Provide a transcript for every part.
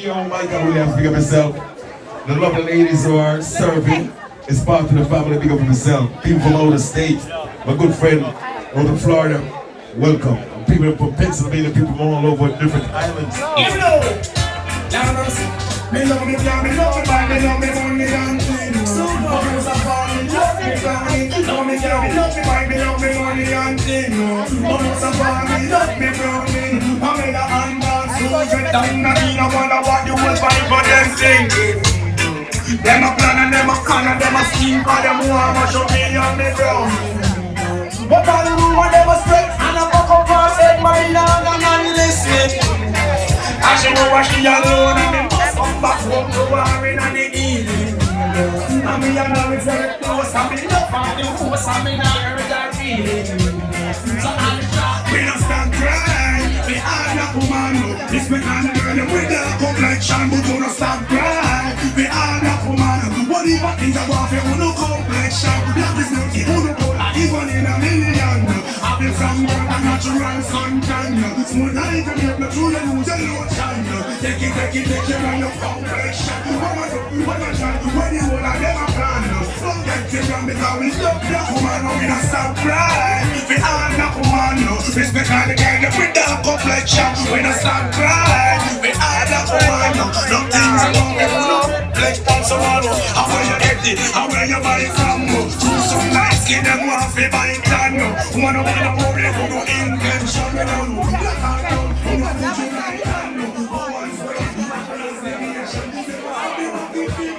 Yo, Michael Williams, big up yourself. The lovely ladies who are serving is part of the family, big up yourself. People from out of state, my good friend out of Florida, welcome. People from Pennsylvania, people from all over different islands. Me love me, me love me, me love me, money and things. Supa Prince a family, love me, family. Love me, me love me, money and things. Bonita family, love me, brownie. Pamela and dance, so get down. I wonder what you will find for them things. Them a plan and them a con and them a scheme for them who are much of me and me brownie. But all the rumor them a spread and a fuck up and said my love and listen. I should know what she alone and me must come back home to war in the evening. And me and her is very close and me love her the force and me not hurt her feeling. So I'm we don't stand crying, we are the woman. This me and the girl with the complexion, but we don't stand crying. We are the woman. What if I think about it, who no complexion? Black is nothing, who no gold, even in a million. I've been from the natural sunshine. Smooth like a milk, not true, you lose a lotion. Take it, and your complexion. What a try, when you hold a never plan. Don't get it wrong, because we love the woman. We don't stop crying, we are the woman. Respect all the girl with the complexion. We don't stop crying, we are the woman. Nothing's wrong, we don't flex on tomorrow. How are you get it? How are you buy it from? Choose some nice skin and want to buy it down. Wanna pour it, who do intention. We don't know black and brown, who do put you right hand. Working.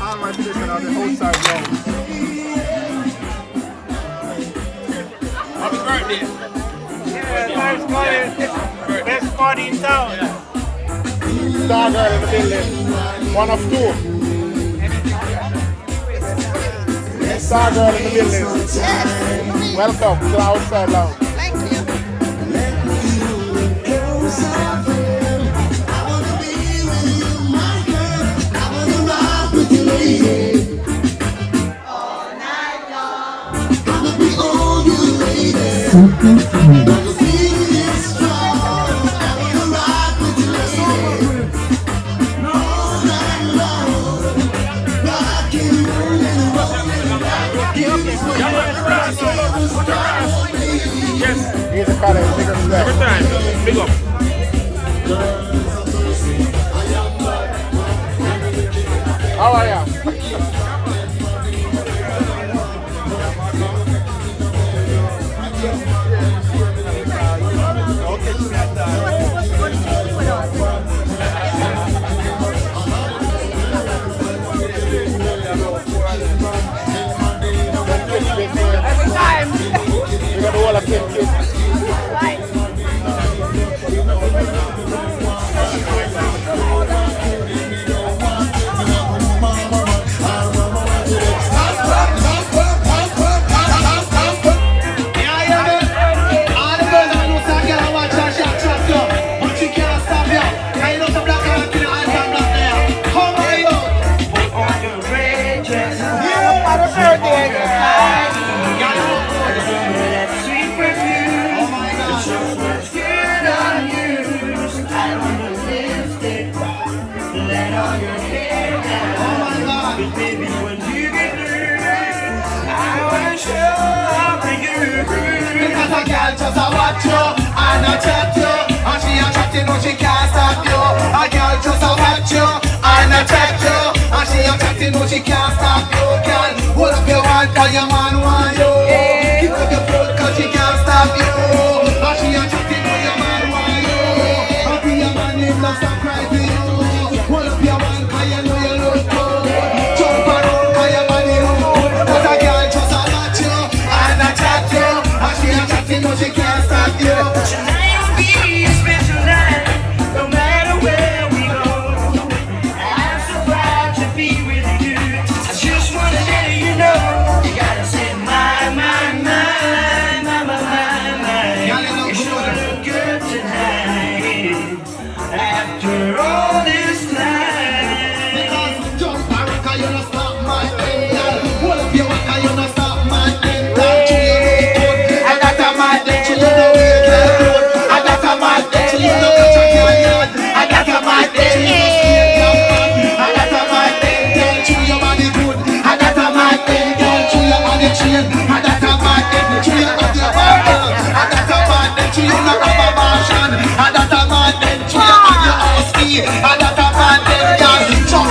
All my position on the outside wall. Happy birthday. Yeah, nice party. Best party in town. Star girl in the building. One of two. Star girl in the building. Welcome to the outside lounge. Yes. Here's a college, big up yourself. Every time. Big up. How are you? Every time. We got all of them. Just a watch you and a chat you, and she a chatting, no she can't stop you. A girl just a watch you and a chat you, and she a chatting, no she can't stop you. Girl, hold up your hand 'cause your man want you. Give up your foot 'cause she can't stop you. And she a chatting, no your man want you. And be your man him not stop crying for you. Hold up your hand 'cause you know you look good. Jump around 'cause your body look good. But a girl just a watch you and a chat you, and she a chatting, no she can't stop you. Tonight will be a special night, no matter where we go. I'm so proud to be with you. I just wanna let you know, you gotta say my tree you got your bottle. And that a man then tree you not have a mansion. And that a man then tree you have your house key. And that a man then can jump.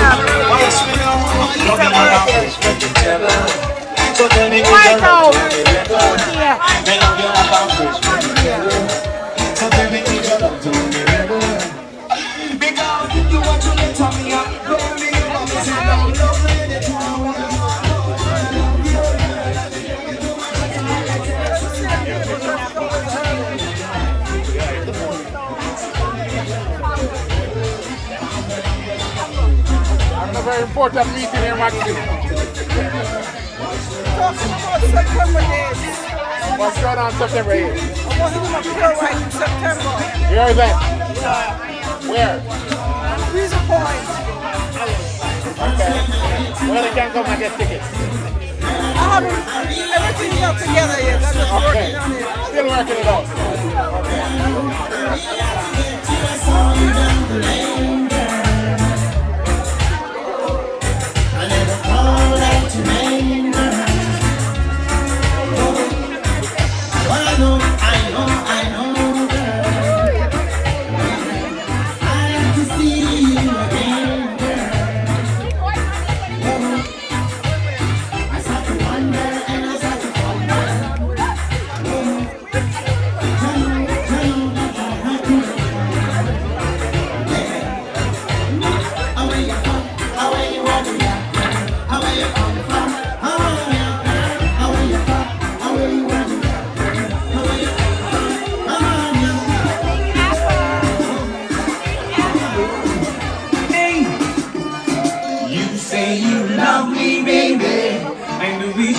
Yes, we know. Love you about Christmas together. So tell me Right now. yeah. They love you about Christmas together. So tell me if you love to me ever. Because you want to let me up. Baby, you want me to love me. A very important meeting here, Maxi. September days. What's going on September 8th? I want to do my pure white in September. Where is that? Where? Reason Point. Okay. Well, they can come and get tickets. I haven't, everything's not together yet. I'm just Okay. working on it. Still working it out.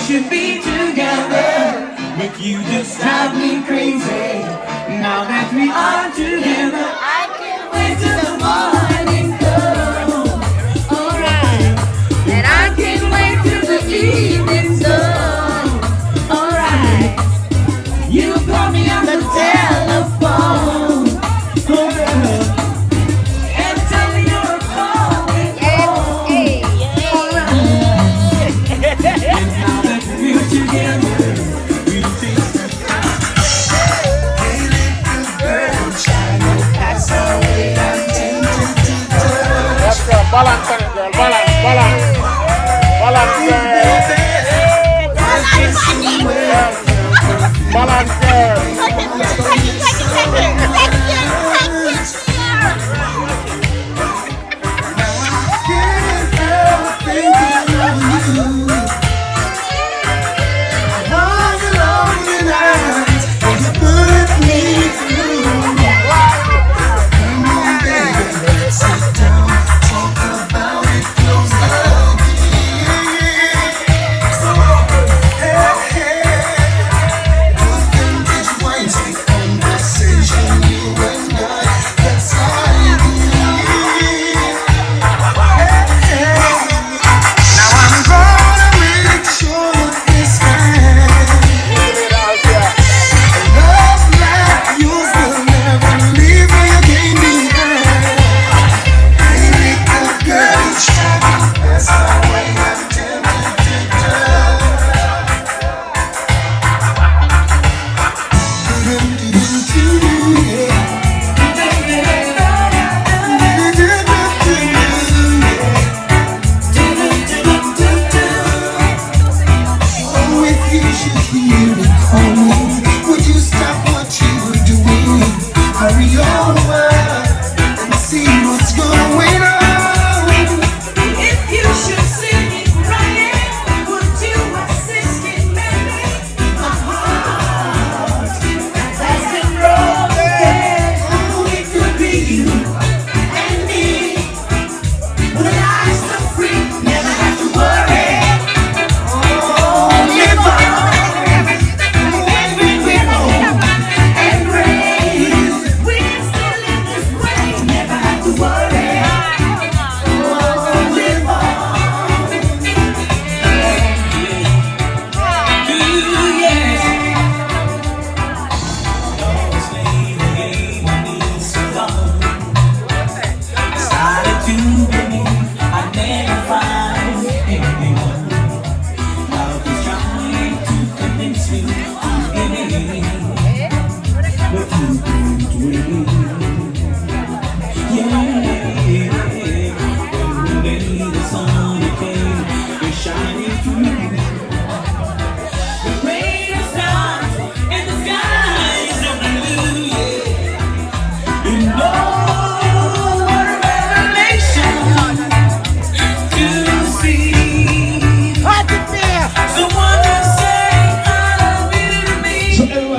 Should be together, but you just drive me crazy. Now that we are together, I can't wait till the morning comes. Alright, and I can't wait till the evening sun. Alright, you call me on the telephone. Alright, and tell me you're calling home. Balance on it, girl. Balance, balance. Balance, girl. Balance, girl.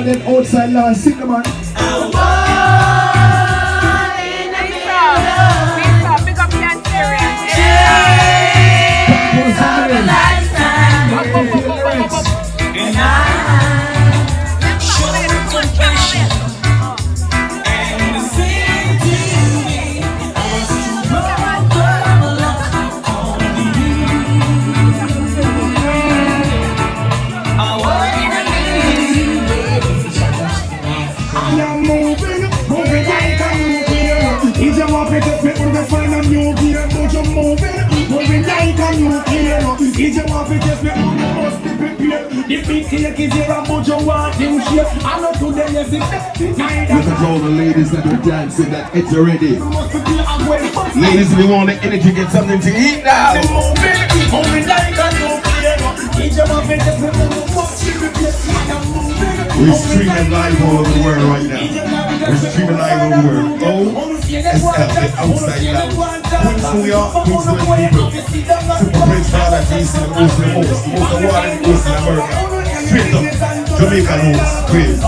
them outside last sing the man. Big up Nigerian. And I show compassion and the same to me. I was to rub on you. I am moving like a new gear. If you want to take me to find a new gear, but you're moving like a new gear. If you want to take me, you must be prepared. The big cake is here, but you want to share. I'm not to them, yes, it's look at all the ladies that are dancing, that it's already. Ladies, we want the energy, get something to eat now. Moving like a new gear. If you want to take me, we're streaming live all over the world right now. We're streaming live all over the world. OSL, the outside loud. Queens New York, Queens New people. Supa Prince, Father, Jason, and Ocean Host. Most of water in Ocean America. Straight up, Jamaican host, crazy.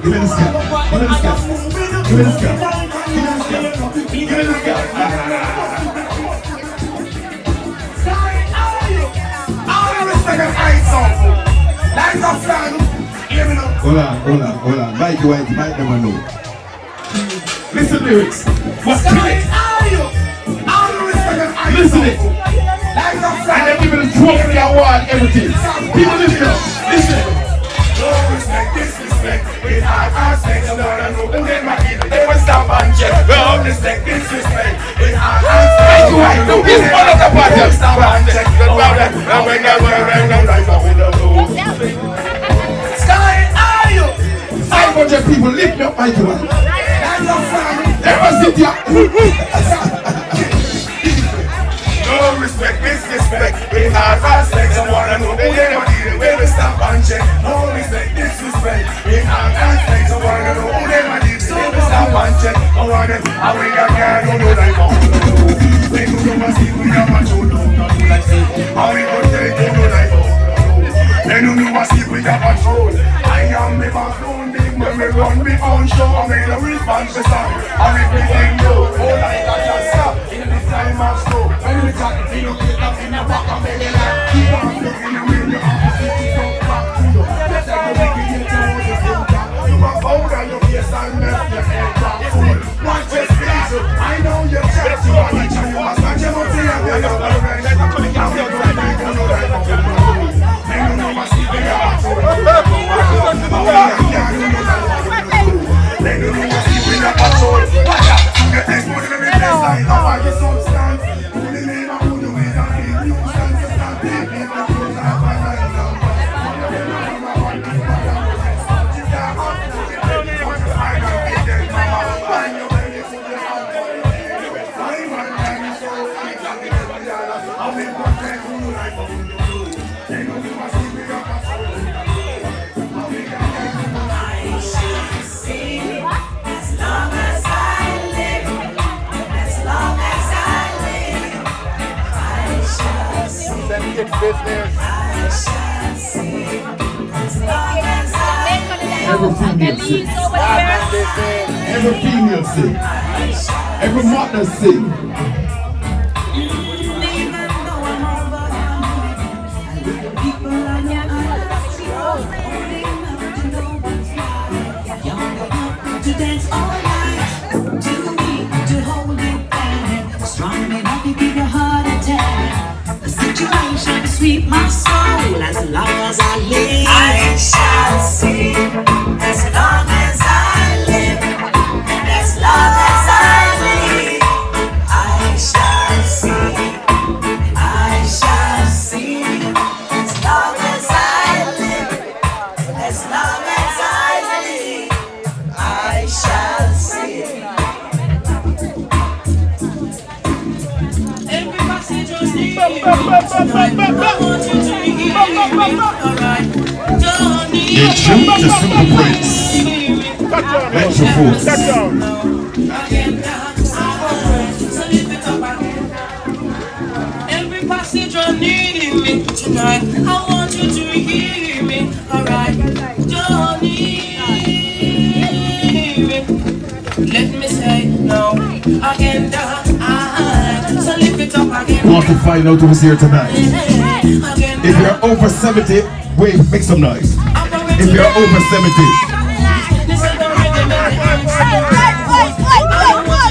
Give me the scam, give me the scam, give me the scam, give me the scam, give me the scam. Hold on. Mike White, Mike never know. Listen lyrics. What's it? Listen it. And then people just drop the award, everything. People listen up. Listen. No respect, disrespect. With hard aspects, I wanna know who they might be. They will stop and check. No respect, disrespect. With hard aspects, I wanna know who they might be. They will stop and check. Just people lift me up, my God. Never sit here. No respect, disrespect. With hard aspects, I wanna know who they might be. They will stop and check. No respect, disrespect. With hard aspects, I wanna know who they might be. They will stop and check. I want them. I will get care. Don't know like how. They don't know what see. We have a show. Don't know like see. How we go take. Don't know like how. They don't know what see. We have a show. I am the backbone. When we run me own show, I make the response to song. I make me thing go, oh like I just stop. In the time of slow, when we talk, you don't get up in the back of me like. Keep on looking at me, you're opposite, you don't back to you. Let's take a week in your toes, you don't back. You are bold on your face and left your head back full. Watch your speech, I know you're chat, you are each and you must not your mouth, you have your parents. I'm your friend, I don't know that I'm going to do. They don't know what's even about to do. They don't know what's keeping up our soul. Watch out, your next one in the place like how are you substance? Who the name of who you is and big nuisance. You stand big, big, the clothes are fine and long. Every female sing. Every female sing. Every mother sing. To dance all night, to me, to hold it and strong enough to give a heart attack. The situation sweep my soul as long as I live. I shall see as long as I live. As long as I live, I shall see. I shall see as long as I live. As long as I live, I shall see. Every passage was near. I want you to hear me. Alright. Get you to Supa Prince. Let your voice. Every passage was needing me tonight. I want you to hear me. Alright, don't hear me. Let me say no again. So lift it up again. I want to find out who's here tonight. If you're over 70, wait, make some noise. If you're over 70.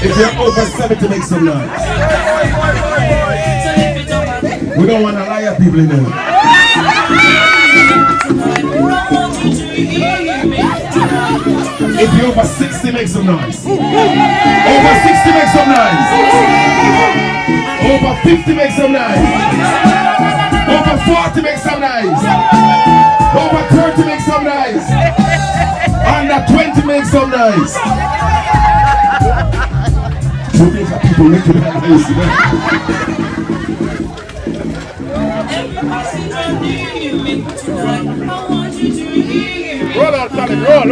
If you're over 70, make some noise. We don't want to lie at people in there. If you're over 60, make some noise. Over 60, make some noise. Over 50, make some noise. Over 40, make some noise. Over 30, make some noise. Under 20, make some noise. Jamaica people making that noise. Roll out, Colin. Roll.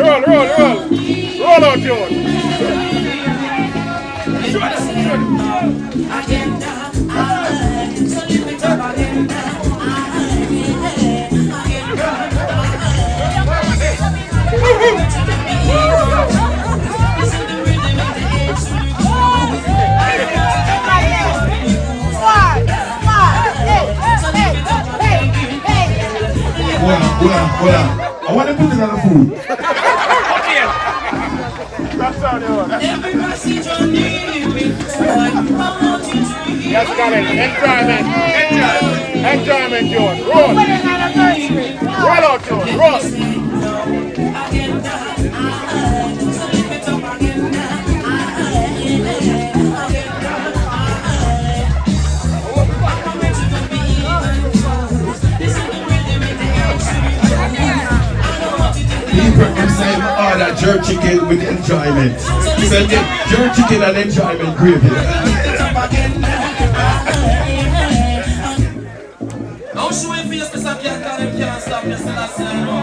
Roll out, George. Hold on. I want to put it on the food. Yes, Colin. Enjoyment, George. Roll. Roll out, George. Roll. I'm saying that jerk chicken with enjoyment. So jerk chicken and enjoyment gravy. Don't show your face, Mr. Can't stop me, still I say no.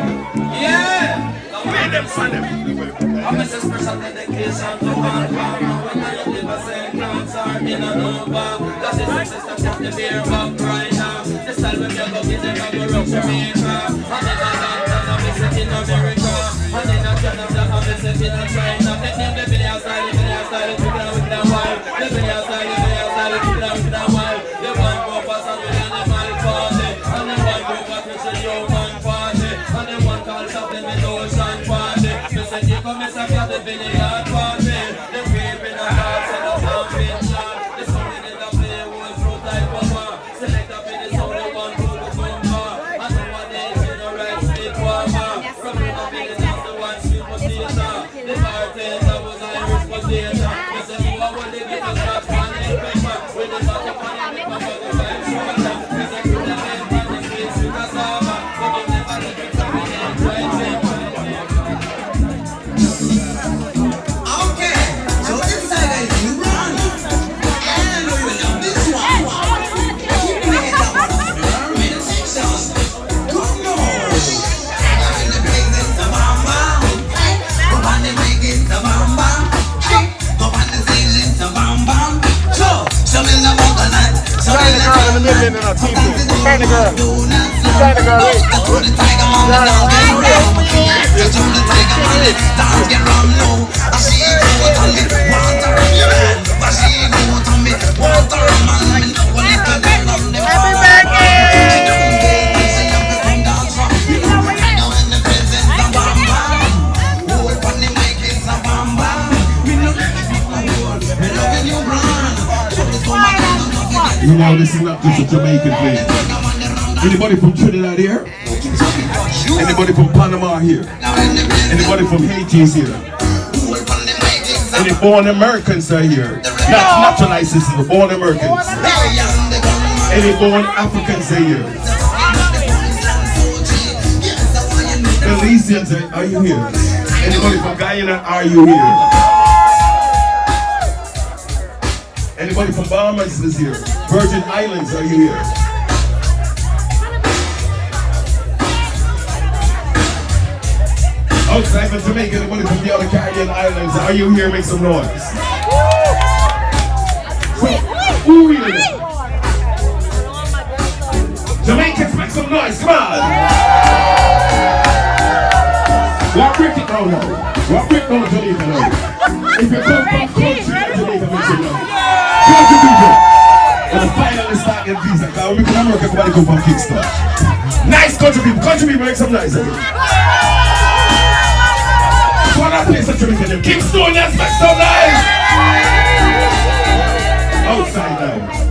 Yeah! I'm Mrs. Special dedication to one farmer. When I live a same cancer in a number. That's the success that kept the beer back right now. This time when you go get them, I go rock Jamaica. And then I visit in America. And then I visit in China. Let them live in the outside, keep it out with their wife. Live in the outside, keep it out with their wife. The one purpose and the animal party. And the one purpose which is human party. And the one called something with ocean party. You say you come and say the vineyard party. The people in the hearts and the camping shot. The song in the play was through type of war. Select up in the sound the one who go bumper. And the one they in the right street warmer. From the village and the one street potato. The bartender was Irish potato. You say you are what they get us back on the paper. With the back up on the paper for the right shoulder. You say you the man from the street to cassava. But you never let it come in and try to. Okay, so this side is you run. And I know you love this one. Keep me in the permanent section. Come on. I'm in the business of Bamba. Go on the making of Bamba. Go on the singing of Bamba. So me love all the night. So me love all the night. Find the girl. Find the girl. I told the tiger mom that I'll get round. I told the tiger mom that I'll get round low. I see it go to me, water on your man. I see it go to me, water on my man. Me know a little girl on the Happy birthday! She don't get me, say I'm the come dance from. Now in the presence of Bamba. Oh, on the mic is a Bamba. Me know that you my girl. Me loving you, brand. So this woman don't forget. You know, this is not just a Jamaican thing. Anybody from Trinidad here? Anybody from Panama here? Anybody from Haiti is here? Any born Americans are here? Not naturalized citizens, born Americans. Any born Africans are here? Belizeans, are you here? Anybody from Guyana, are you here? Anybody from Bahamas is here? Virgin Islands, are you here? Outside of Jamaica, anybody from the other Caribbean islands, are you here? Make some noise. So, who are you? Jamaicans, make some noise, come on! Jamaica now. If you come from country, Jamaica makes some noise. Country people. And finally start getting visa. Because we can work everybody come from Kingston. Nice country people. Country people make some noise. So when I play some Jamaica, them Kingstonians make some noise. Outside now.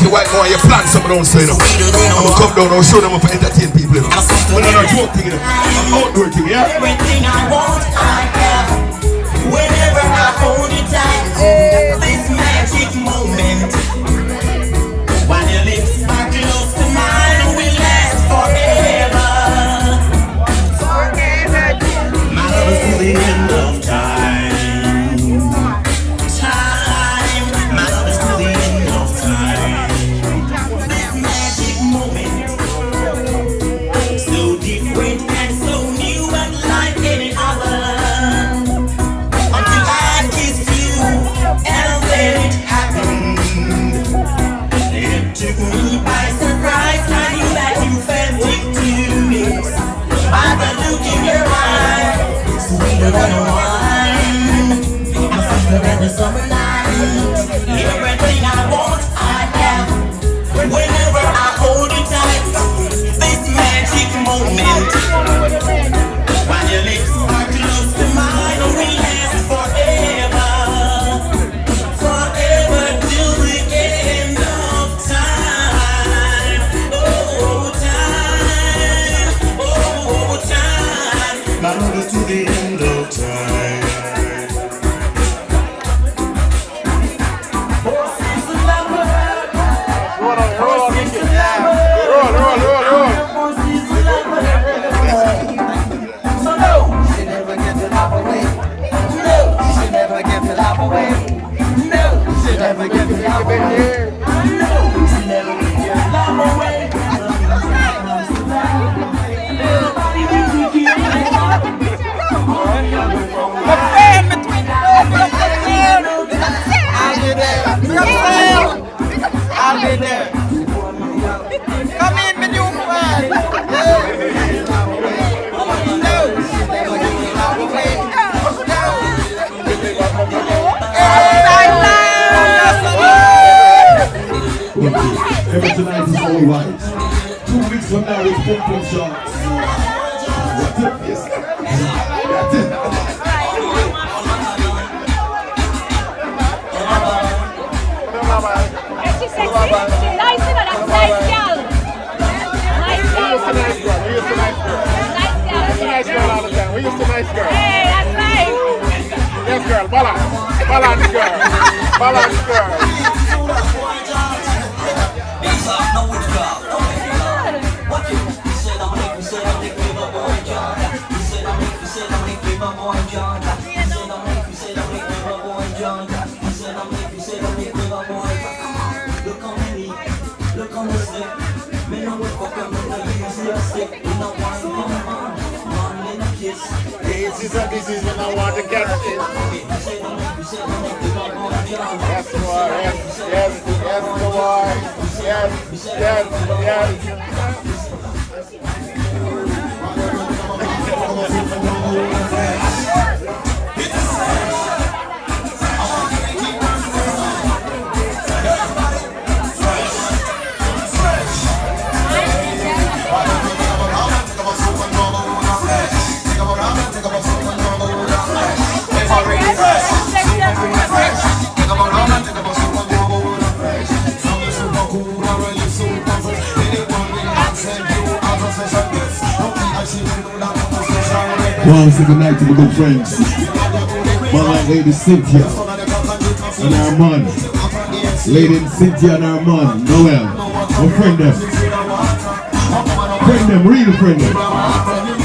White boy, you plan something down, so you know. I'm gonna come down and show them up and entertain people, you know. But I'm not joke thing, you know. I'm outdoor thing, yeah? Everything I want, I have. Whenever I hold it tight, this magic moment. While your lips are close to mine, will last forever. My love is to the end of time. My love is to the end of time. Sweeter than wine, I'm sweeter than the summer night. Everything I want, I have. Whenever I hold you tight, this magic moment. While your lips are close to mine, will last forever. Forever till the end of time. Oh, time. Oh, time. My love is to the end of time. So no, she never get the love away. No, she never get the love away. No, she never get the love away. No, she never get the love away. I'll be there. Come in, my new friend. Every tonight is all right. 2 weeks from now it's pump shots. What the yes. That's it. She's sexy. She's nice, you know, that's nice girl. Nice girl. Nice girl. We used to nice girl. Nice girl. Nice girl all the time. We used to nice girl. Hey, that's nice. Yes, girl. Balance. Balance, girl. Balance, girl. This is when I want to catch it. Yes, boy. Yes, boy. Well, say good night to my good friends. My lady Cynthia and our man. Lady Cynthia and our man, Noel. We'll friend them. Friend them, real friend them.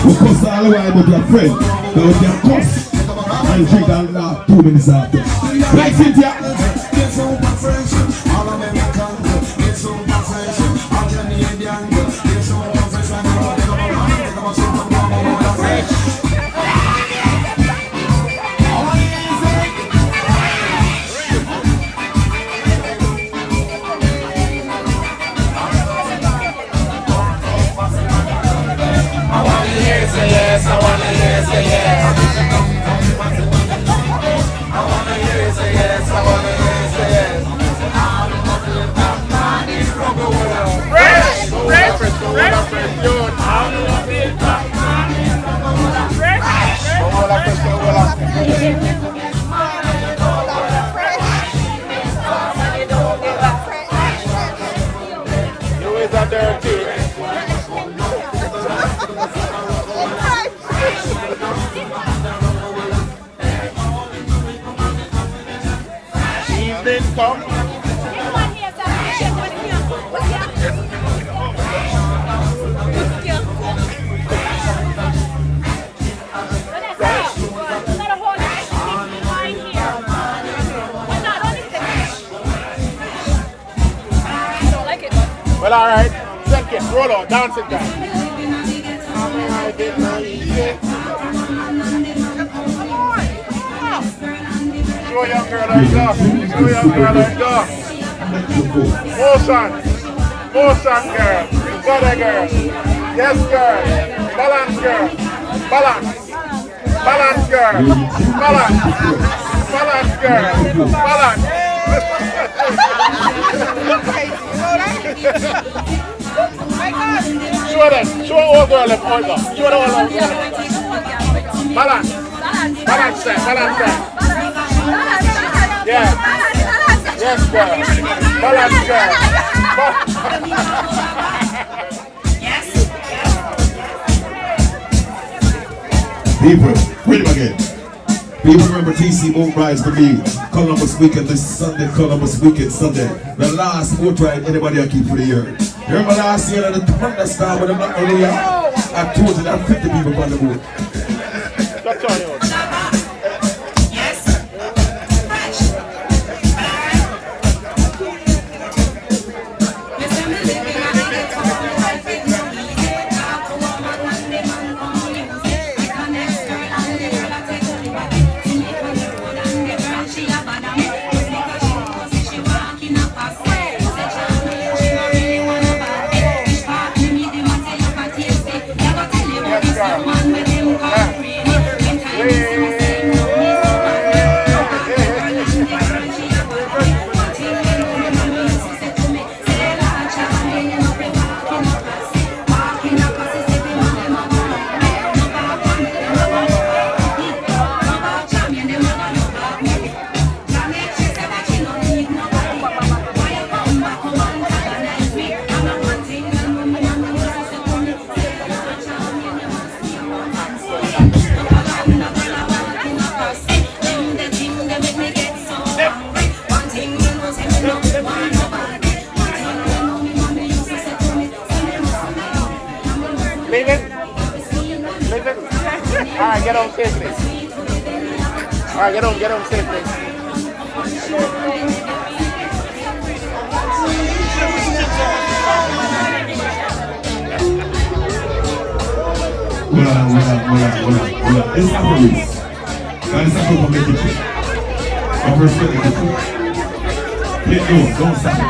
We'll cuss all the while about your friend. But we can cuss and drink and laugh 2 minutes after. Right, Cynthia? Well, all right. Second, roll on, dance it down. Show a young girl like that. Show a young girl like that. Motion. Motion, girl. You got it, girl. Yes, girl. Balance, girl. Balance. Balance, girl. Balance. Balance, girl. Balance. Show them. Show all girl left point up. Show the all girl. Balance. Balance there. Balance there. Yeah. Yes, girl. Balance, girl. People, read them again. People remember TC won't rise for me. Columbus weekend this Sunday, Columbus weekend Sunday. The last boat ride anybody will keep for the year. Remember last year the thunderstorm when I'm not on the yard? I told you that 50 people on the boat. That's all you want. Alright, get on safely. Alright, get on safely. Hold on. It's not for this. It's not for making it. I'm respecting the food. Get going, don't stop it.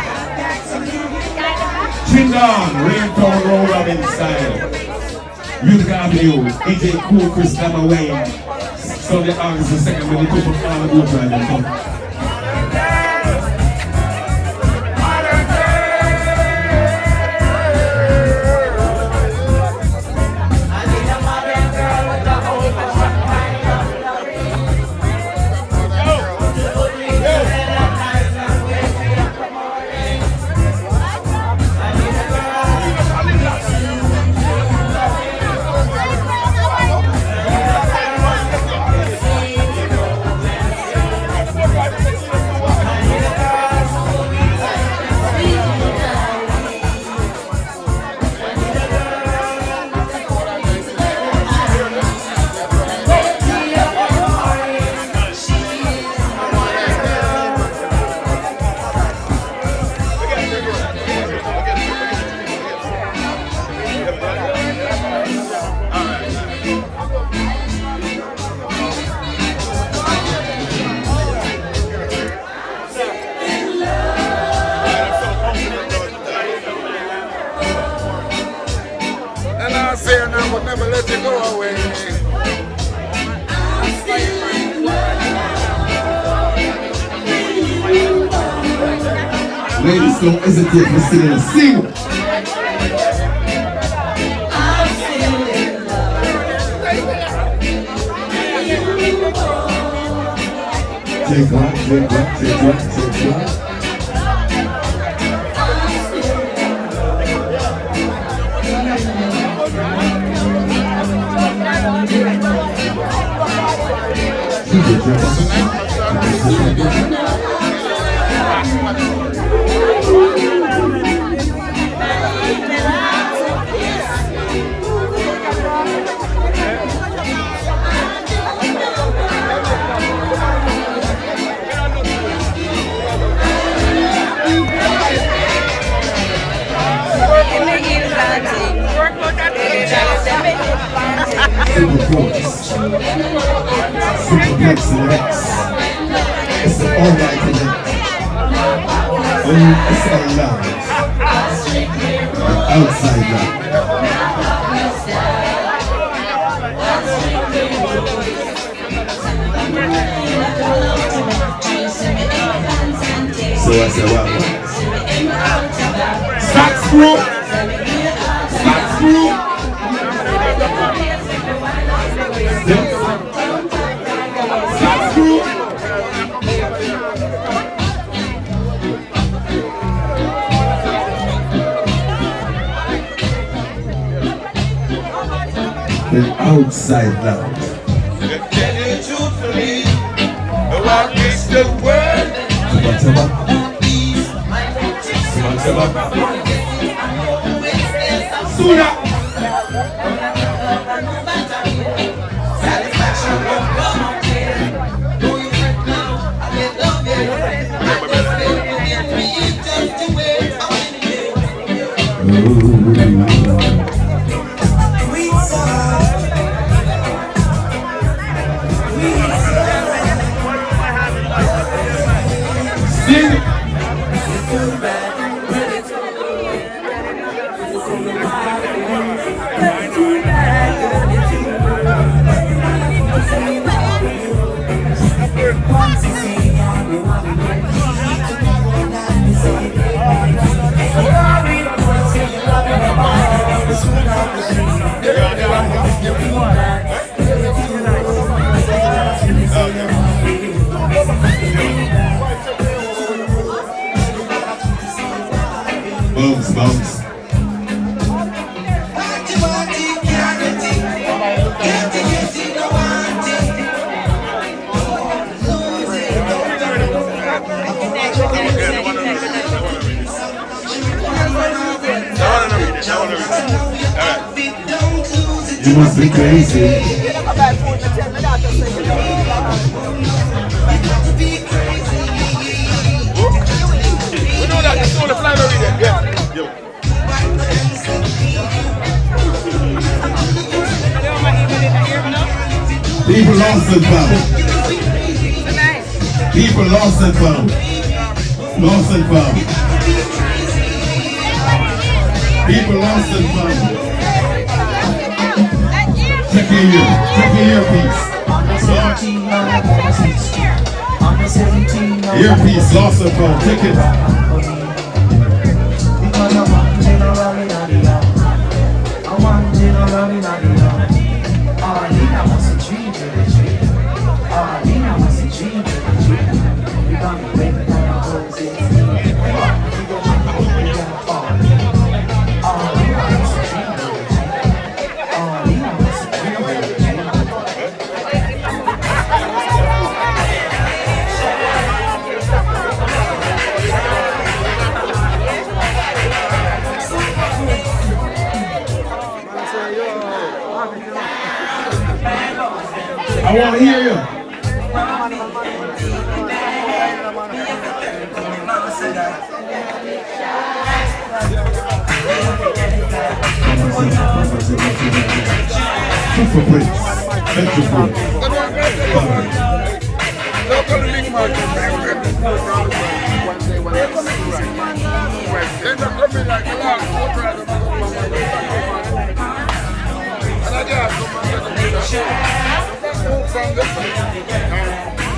Chindan, Raintown Road Robin style. Music Avenue, AJ Cool, Chris Gamma Wayne. Sunday August the 2nd, when they come from all the boat ride and come. Never let you go away. Ladies, don't hesitate to sing and sing. Take one, take one, take one, take one. Supa Prince. Supa Prince in the mix. It's the all-night event. Inside lounge. Outside lounge. So I said, wow. Sax group. Sax group. The outside lounge. Tell you truthfully, what is the word? Sooner. Bounce, bounce. You must be crazy. People lost and found. People lost and found. Lost and found. People lost their fun. Check your ear. Check your earpiece. Earpiece lost their phone. Check it. I want to hear you. Supa Prince, Metropole, Local link market. They're not coming like a lot. And I got move from this side.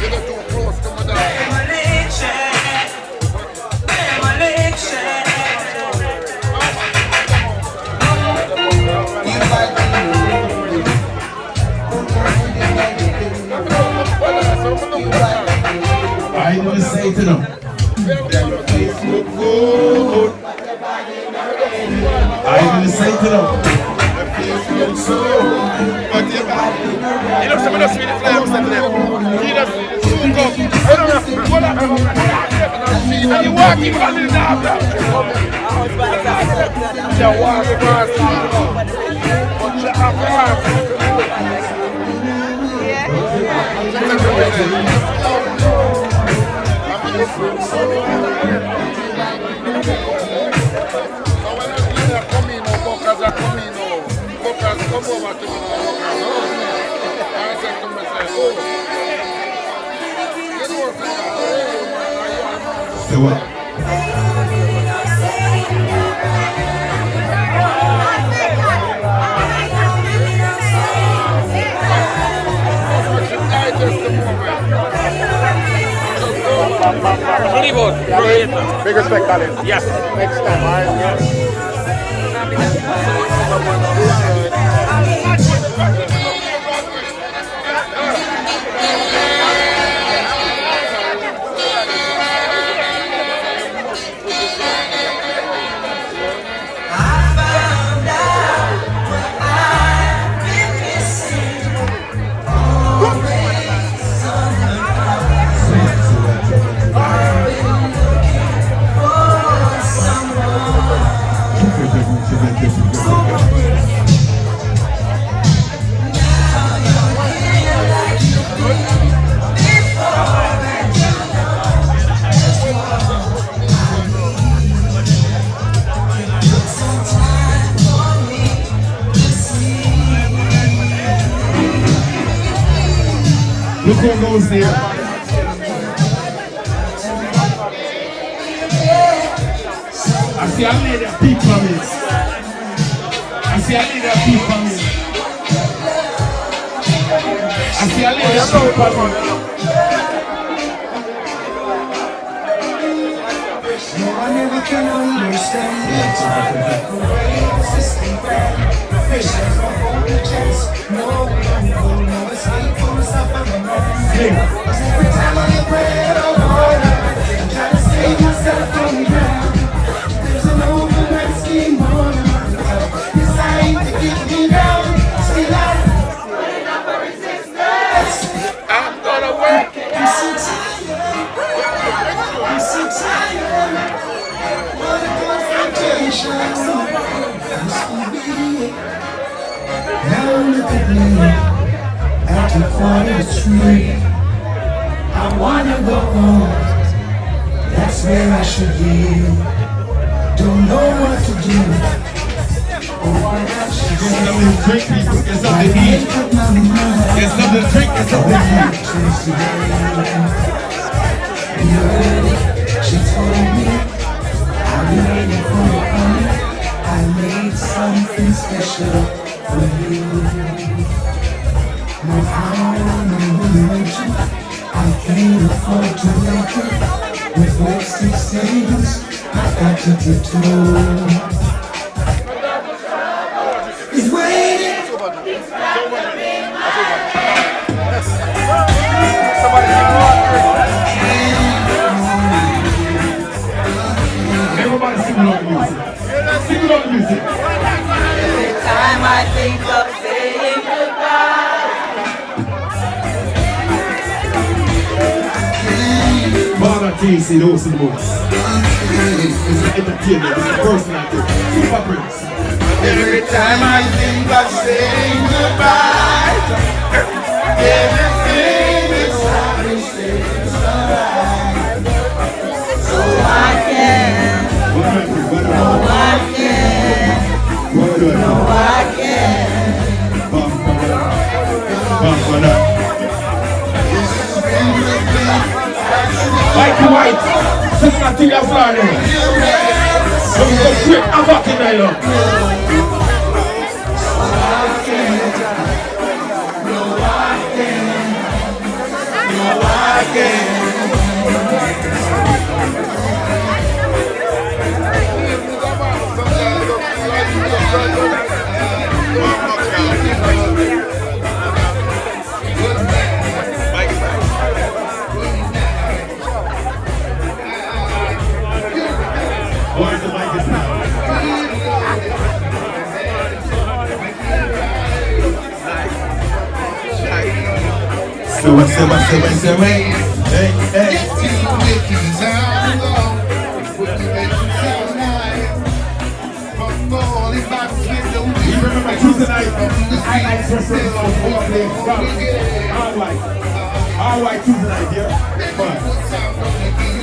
You get too close to my dog. I ain't gonna say to them. I ain't gonna say to them. You know, some of us really fly up to them. You just soak up. I don't know. And you walk in on the knob. You walk past. But you have to walk. Come over to me now. I said to myself, oh, you know what? Say what? Big respect, Colin. Yes. Next time, all right? Yes. Look who goes there. I see a lady of people on it. I see a lady of people on it. I see a lady of people on it. No one ever can understand it. System bad. Visions of only chance. No escape from suffering. Every time I get bread or water, I'm trying to save myself from the ground. There's an overnight scheme on designed to keep me down. Still putting up a resistance. I'm gonna work. I'm so tired. What a confrontation. Now look at me. After 43, I wanna go home. That's where I should be. Don't know what to do. Or what I should do. Get something to drink, people. Get something to eat. Get something to drink. Get something to eat. She told me I'll be waiting for you. I special for you. No, I can't afford to make it with lipstick stains. I got to tiptoe. He's waiting. Everybody sing along the music. Sing along the music. Every time I think of saying goodbye. Bonita TC, those are the moves. It's an entertainment, it's a personality. Supa Prince. Every time I think of saying goodbye, everything inside me says alright. So I can, no I can, no I can. Mikey White, sitting at the Florida. So we go quick, I'm back in there. Where's the mic is now? So what's the way? Hey, hey. You remember Tuesday night? I like to say all white Tuesday night, yeah? Fine.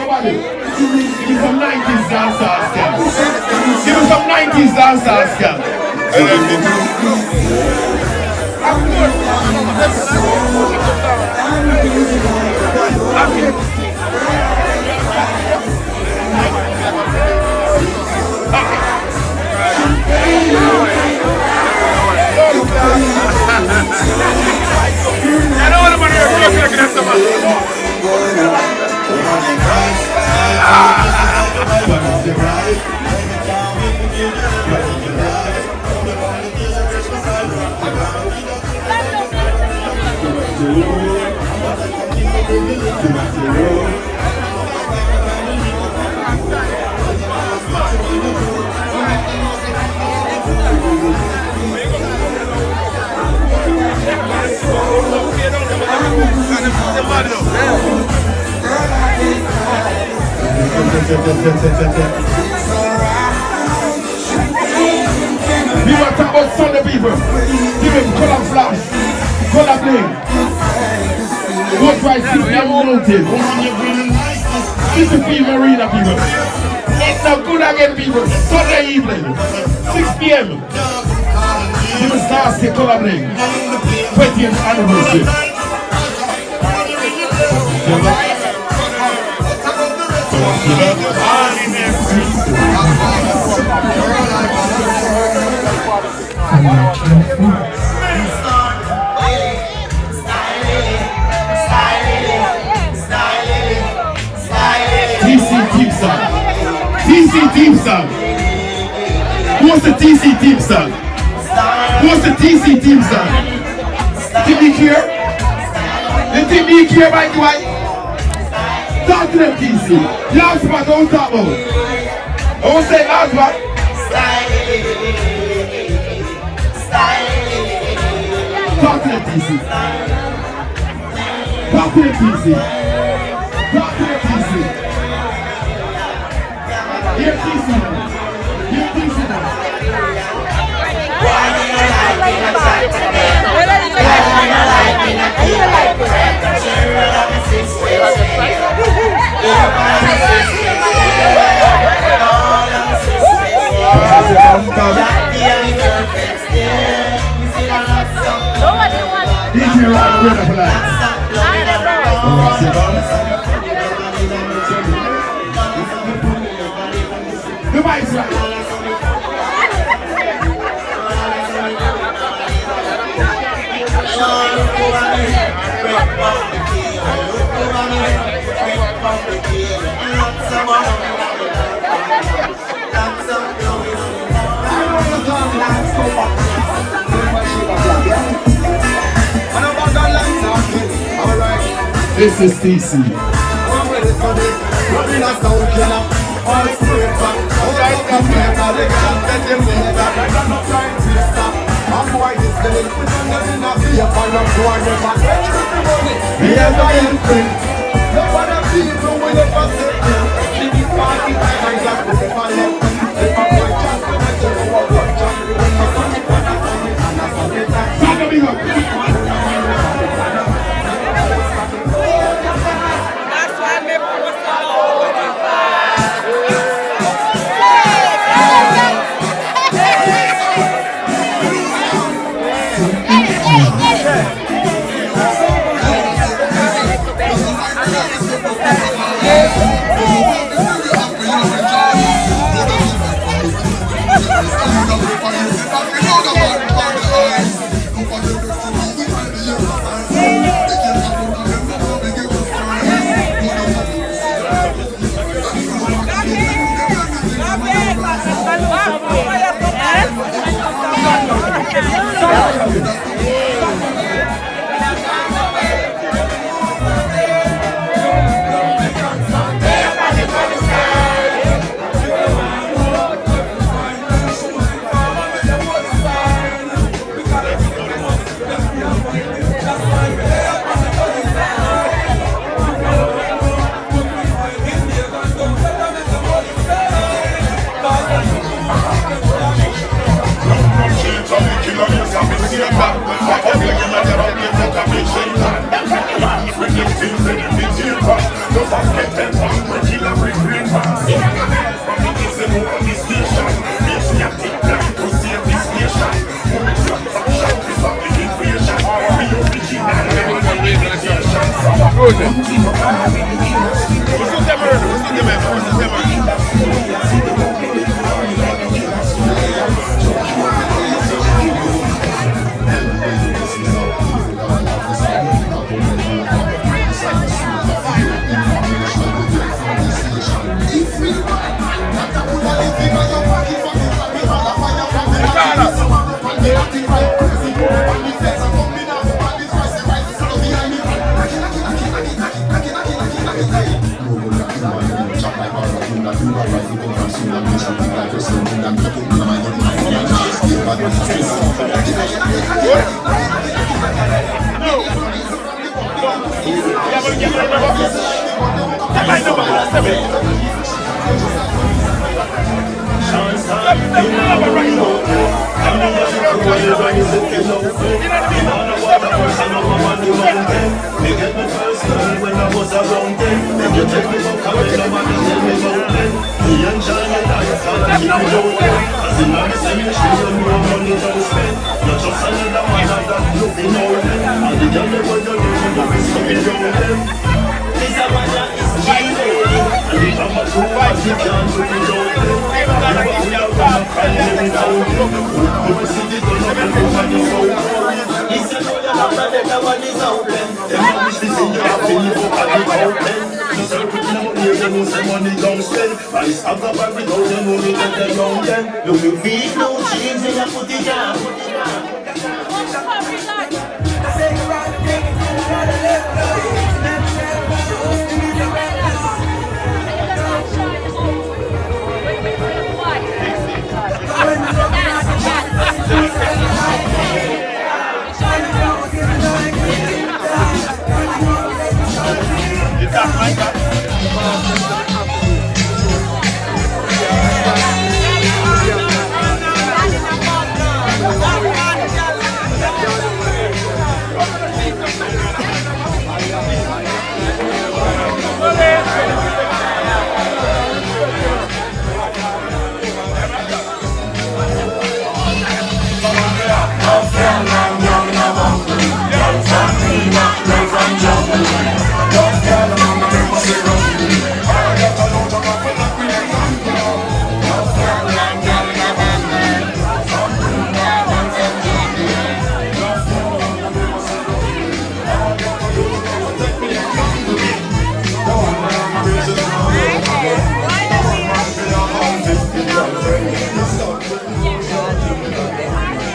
Give me some 90s dancehall scam. Give me some 90s dancehall scam. I don't want to be here looking at someone. We want to talk about Sunday people. Give him color flash, color bling. What price 6 p.m. mountain? This is the marina people. It's not good again people. Sunday evening, 6 p.m. Give us last the color bling. 20th anniversary. TC Team Song. TC Team Song. Who's the TC Team Song? Who's the TC Team Song? Did you hear? Did you hear, Mikey White? Talk to them, TC. Last spot, don't talk about. I won't say last spot. Talk to them, TC. Talk to them, TC. Talk to them, TC. Here, TC. Here, TC. DJ Rock, we're for that. The mic's right. This is TC.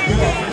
Yeah.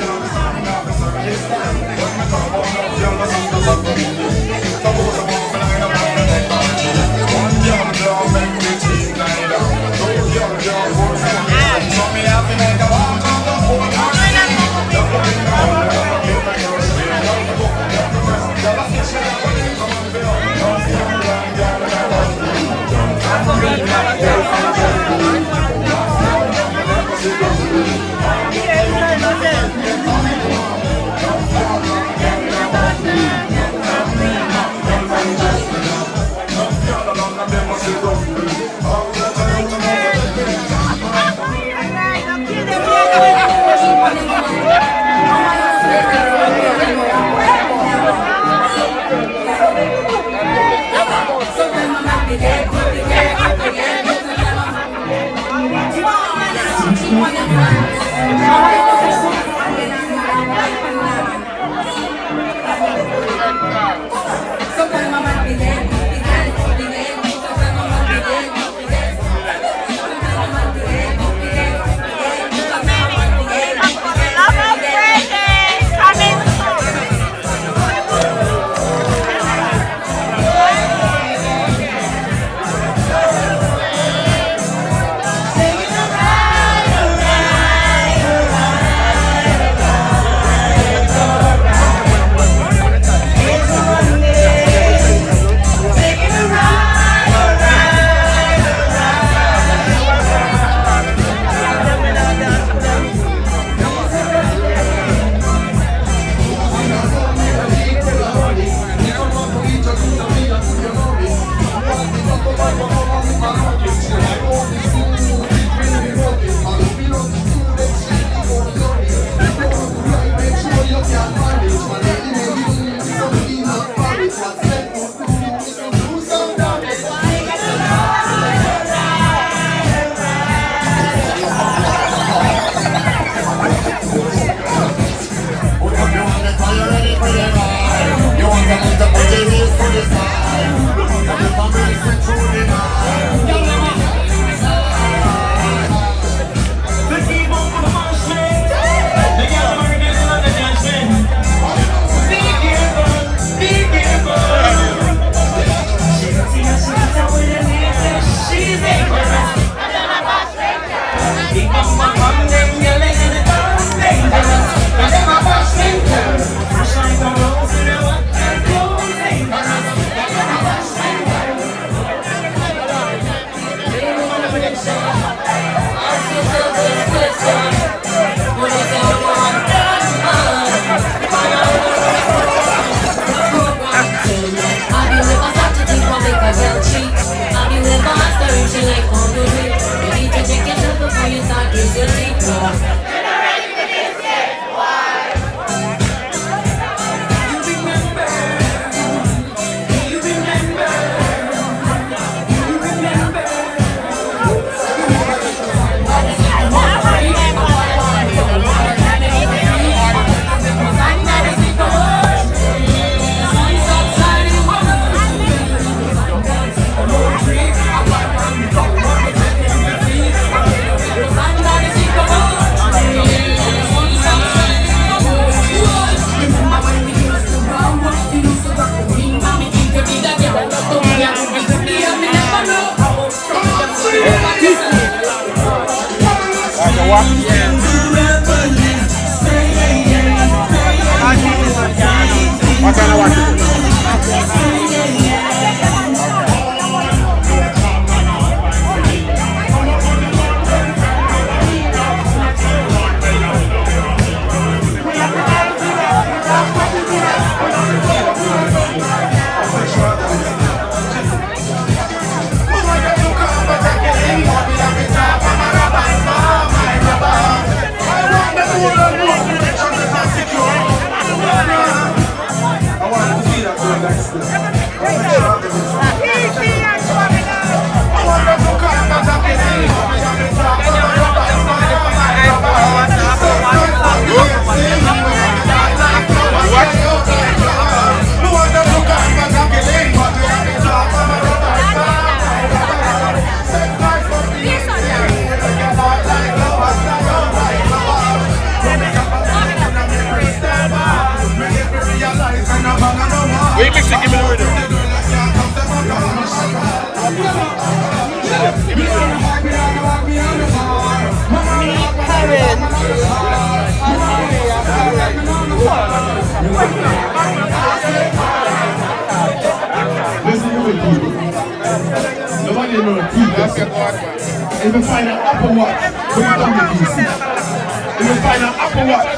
If you find an Apple Watch, bring down the PC. If you find an Apple Watch,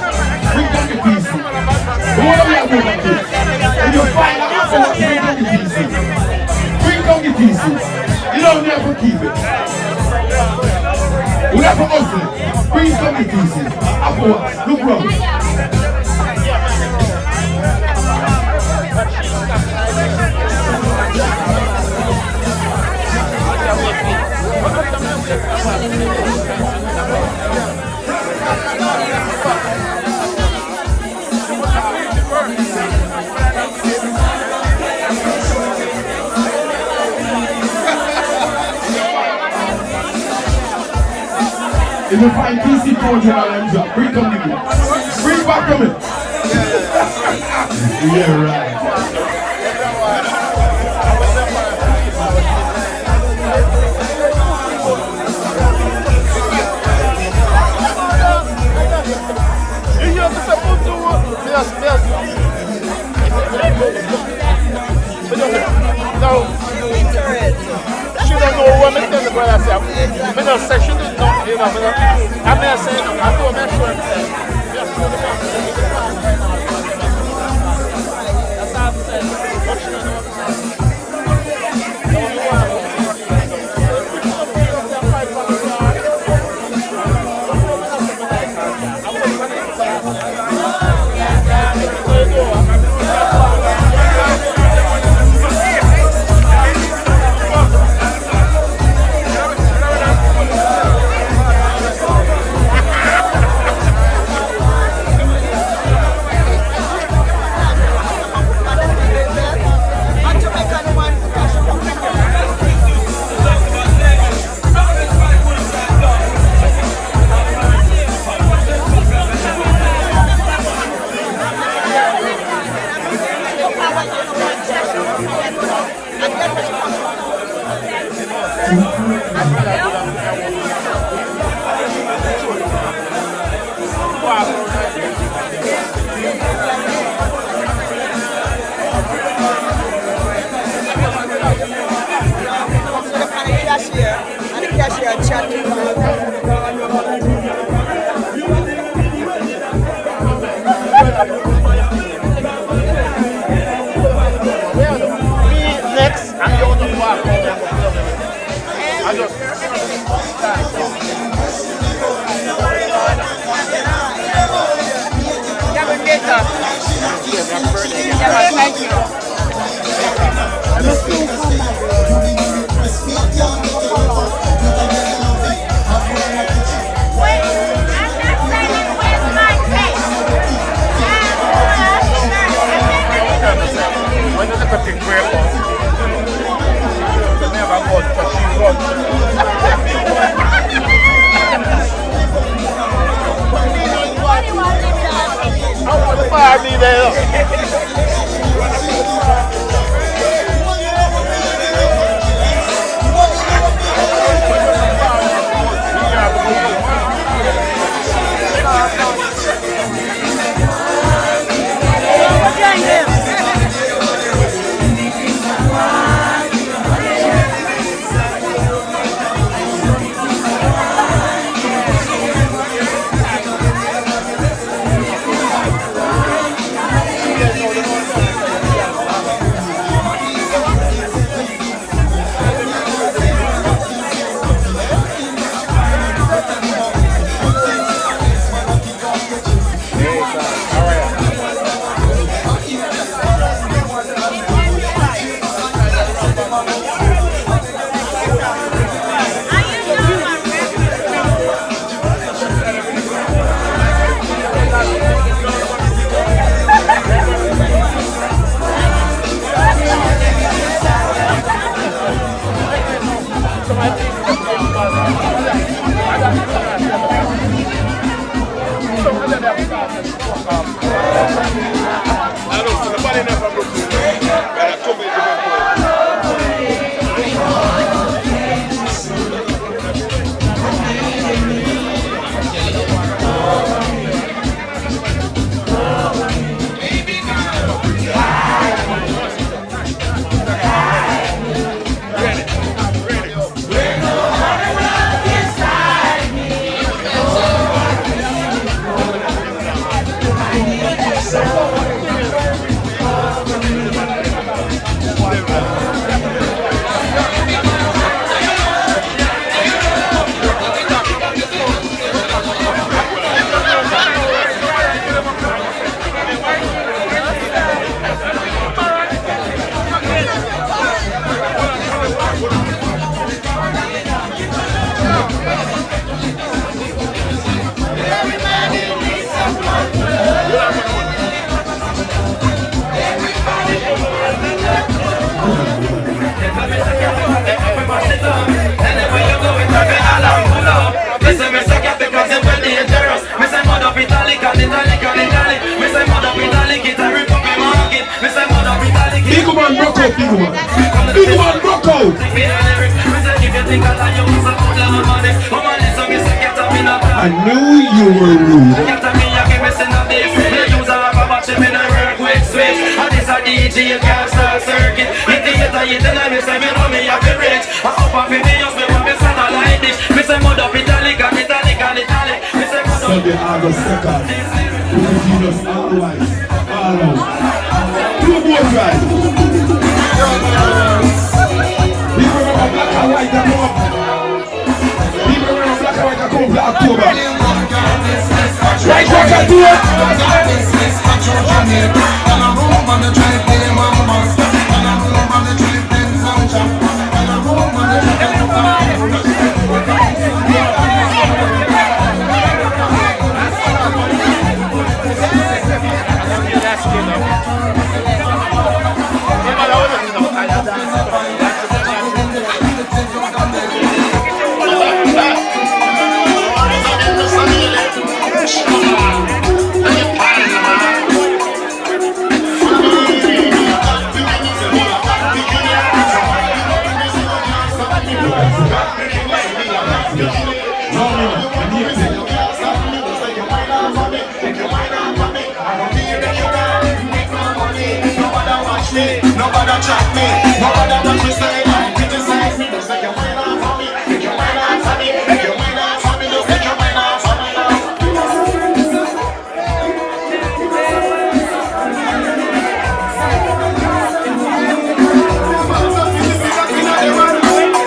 bring down the PC. What are we at over to? If you find an Apple Watch, bring down the PC. Bring down the PC. You don't never keep it. We never hustle it. Bring down the PC. Apple Watch, look wrong. If you find PC phone and drop, bring come to me. Bring back to me. Yeah, right. No, she don't know what I'm telling the brother. I don't say she didn't know, you know, I may say, I do a mess for him. That's how I'm saying. Thank you. When does the cutting grip on? Never got to she got. How the fire be there? out, big one. Big one, rock out. I knew you were rude. Sunday, August 2nd. We will just all right, all out. 2 more drives. People remember black and white that come up. People remember black and white that come up for October. Right, rock and do it. Nobody chat me, nobody does me say and criticize me. Just like you wine on for me, make you wine on for me, make you wine on for me, just make you wine on for me.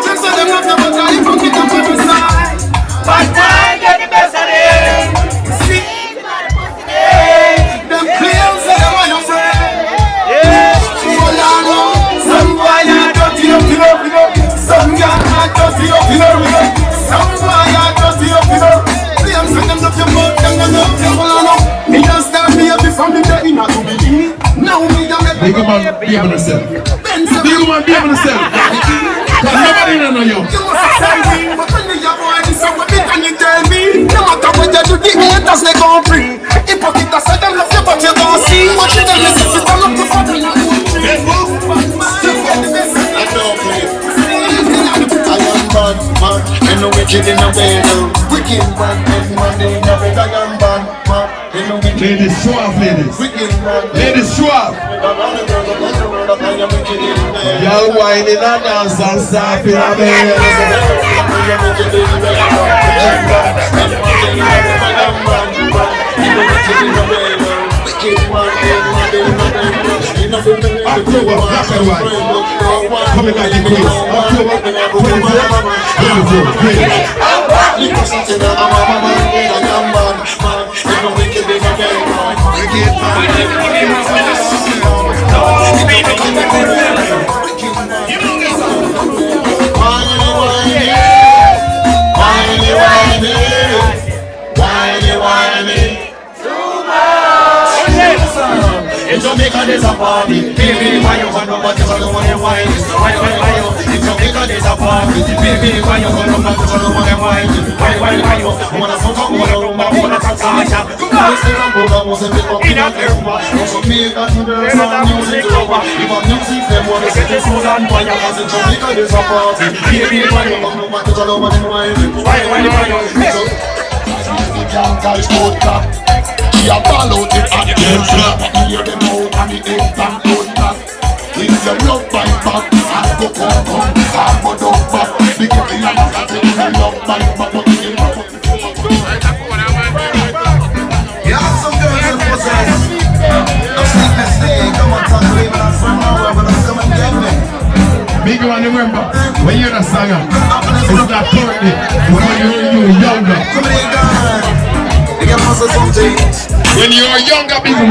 Just so them have the butter, you can get up on the side. But I get the best of it. See, them players that are on your friend. Some boy are dirty up, some girl are dirty up, some boy are dirty up, see I'm sending them up your butt, them gonna up your wall. Me just start me up from the day not to be me. Now me a make big man, be able to sell. Big man, be able to sell. Cause nobody know you. You must say me, but when me a boy this so what can you tell me? No matter what you do, the haters they gon' bring. Hypocrite I say them love you but you don't see. What you do, you sit down up to fucking I am bad man, and no wicked in a way now. Wicked man, and money in a way. I am bad man, and no wicked. Ladies, show off, ladies. Wicked man, ladies, show off. Y'all whining and dance and stop in a bed. October, black and white. Coming back in quiz. October, in Jamaica there's a party. Baby, why you want nobody to know what you wine? Why you? In Jamaica there's a party. Baby, why you want nobody to know what you wine? Why you? Wanna smoke up, wanna rumba, wanna taxasha. Guys, they don't go down, must pick up in a curva. Also make that girls and music over. If a music them wanna set the soul on fire. Cause in Jamaica there's a party. Baby, why you want nobody to know what you wine? Why you? Guys, go back. You ball out it at them trap. Hear them out and the egg plant out back. If you love my back, I go come, I go down back. The kitty and the cat, if you love my back, what do you want? You have some girls in possess. No sleepless day, come on, talk to me, but I'm from nowhere, but I'm come and get me. Big one, remember, when you're a singer, it's not currently, when you're younger. Come in, guys. When you are younger, big one.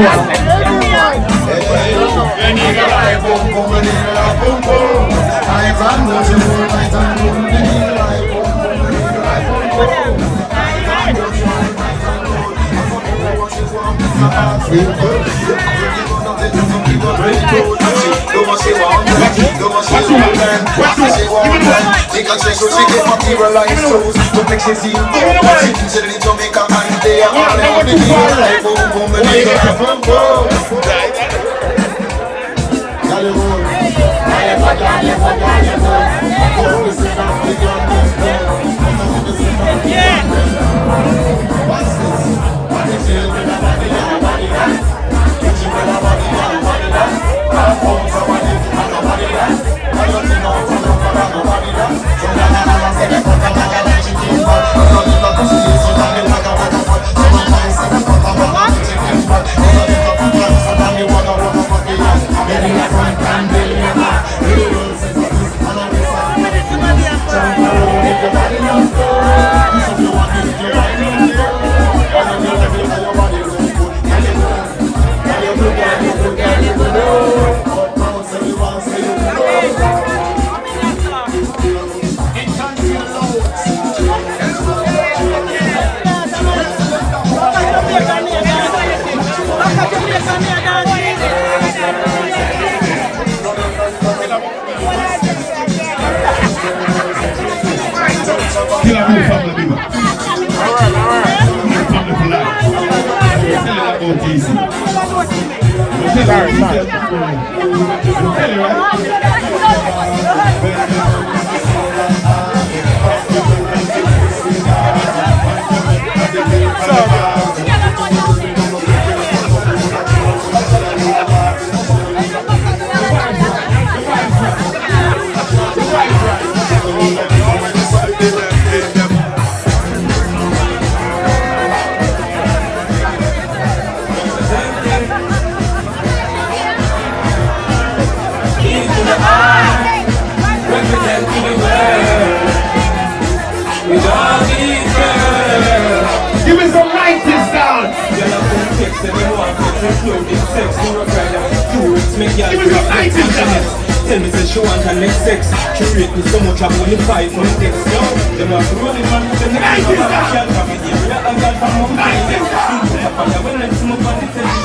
Tell me say she want her next sex. She rate me so much I only 5 from the text. Yo, them are rolling man with the next one. Can't come in here. I got from my mind. You put a fire when I'm smoke on the table.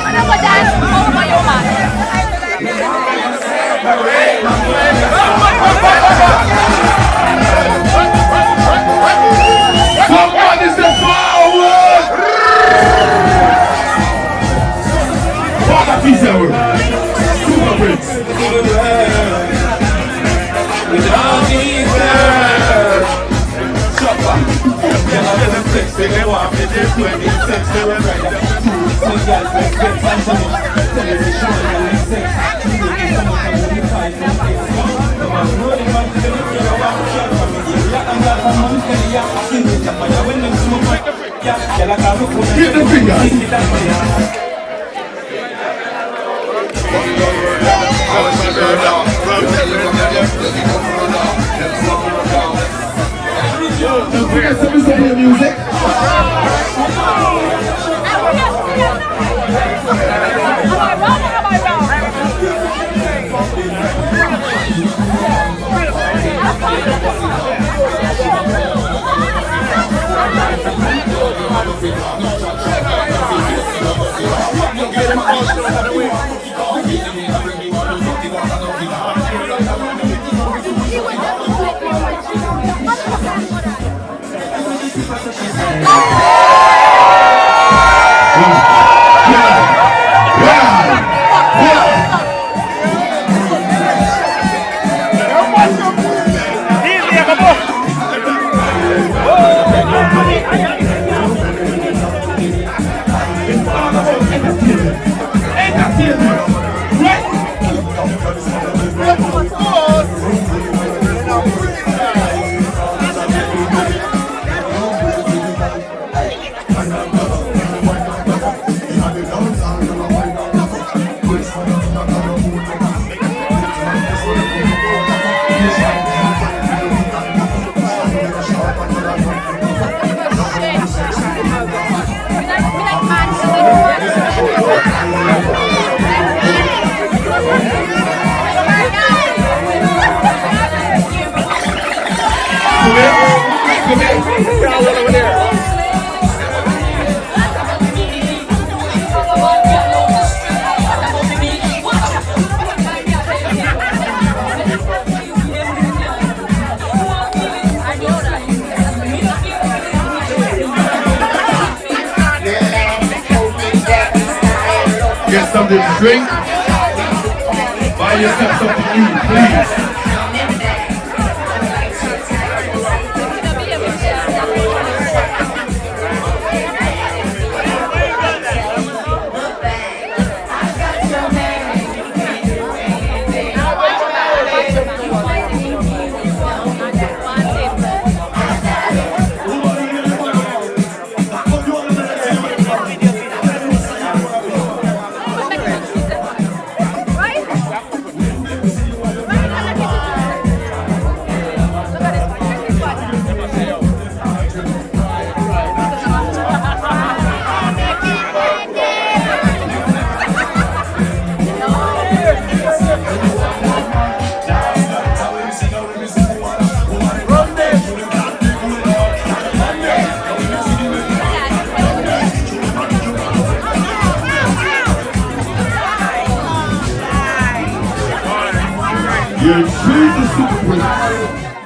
Ano ba dyan? Somebody step forward! Father Peace Hour. Supa Prince. Without these girls, Supa. Them are the sex, they want me to do it. Sex, they were right. Some girls like sex and some tell me they show me like sex. You know me so much I only 5 from the text. Them are rolling man to the left, you know I'm sure from the area. And got some money for the yak. Sing it up, and when them smoke like a freak. Yeah, I got a phone. Hit the finger. Sing it up, Don't forget to listen to your music. Get something to drink. Buy Buy yourself something to eat, please. You choose the Supa Prince.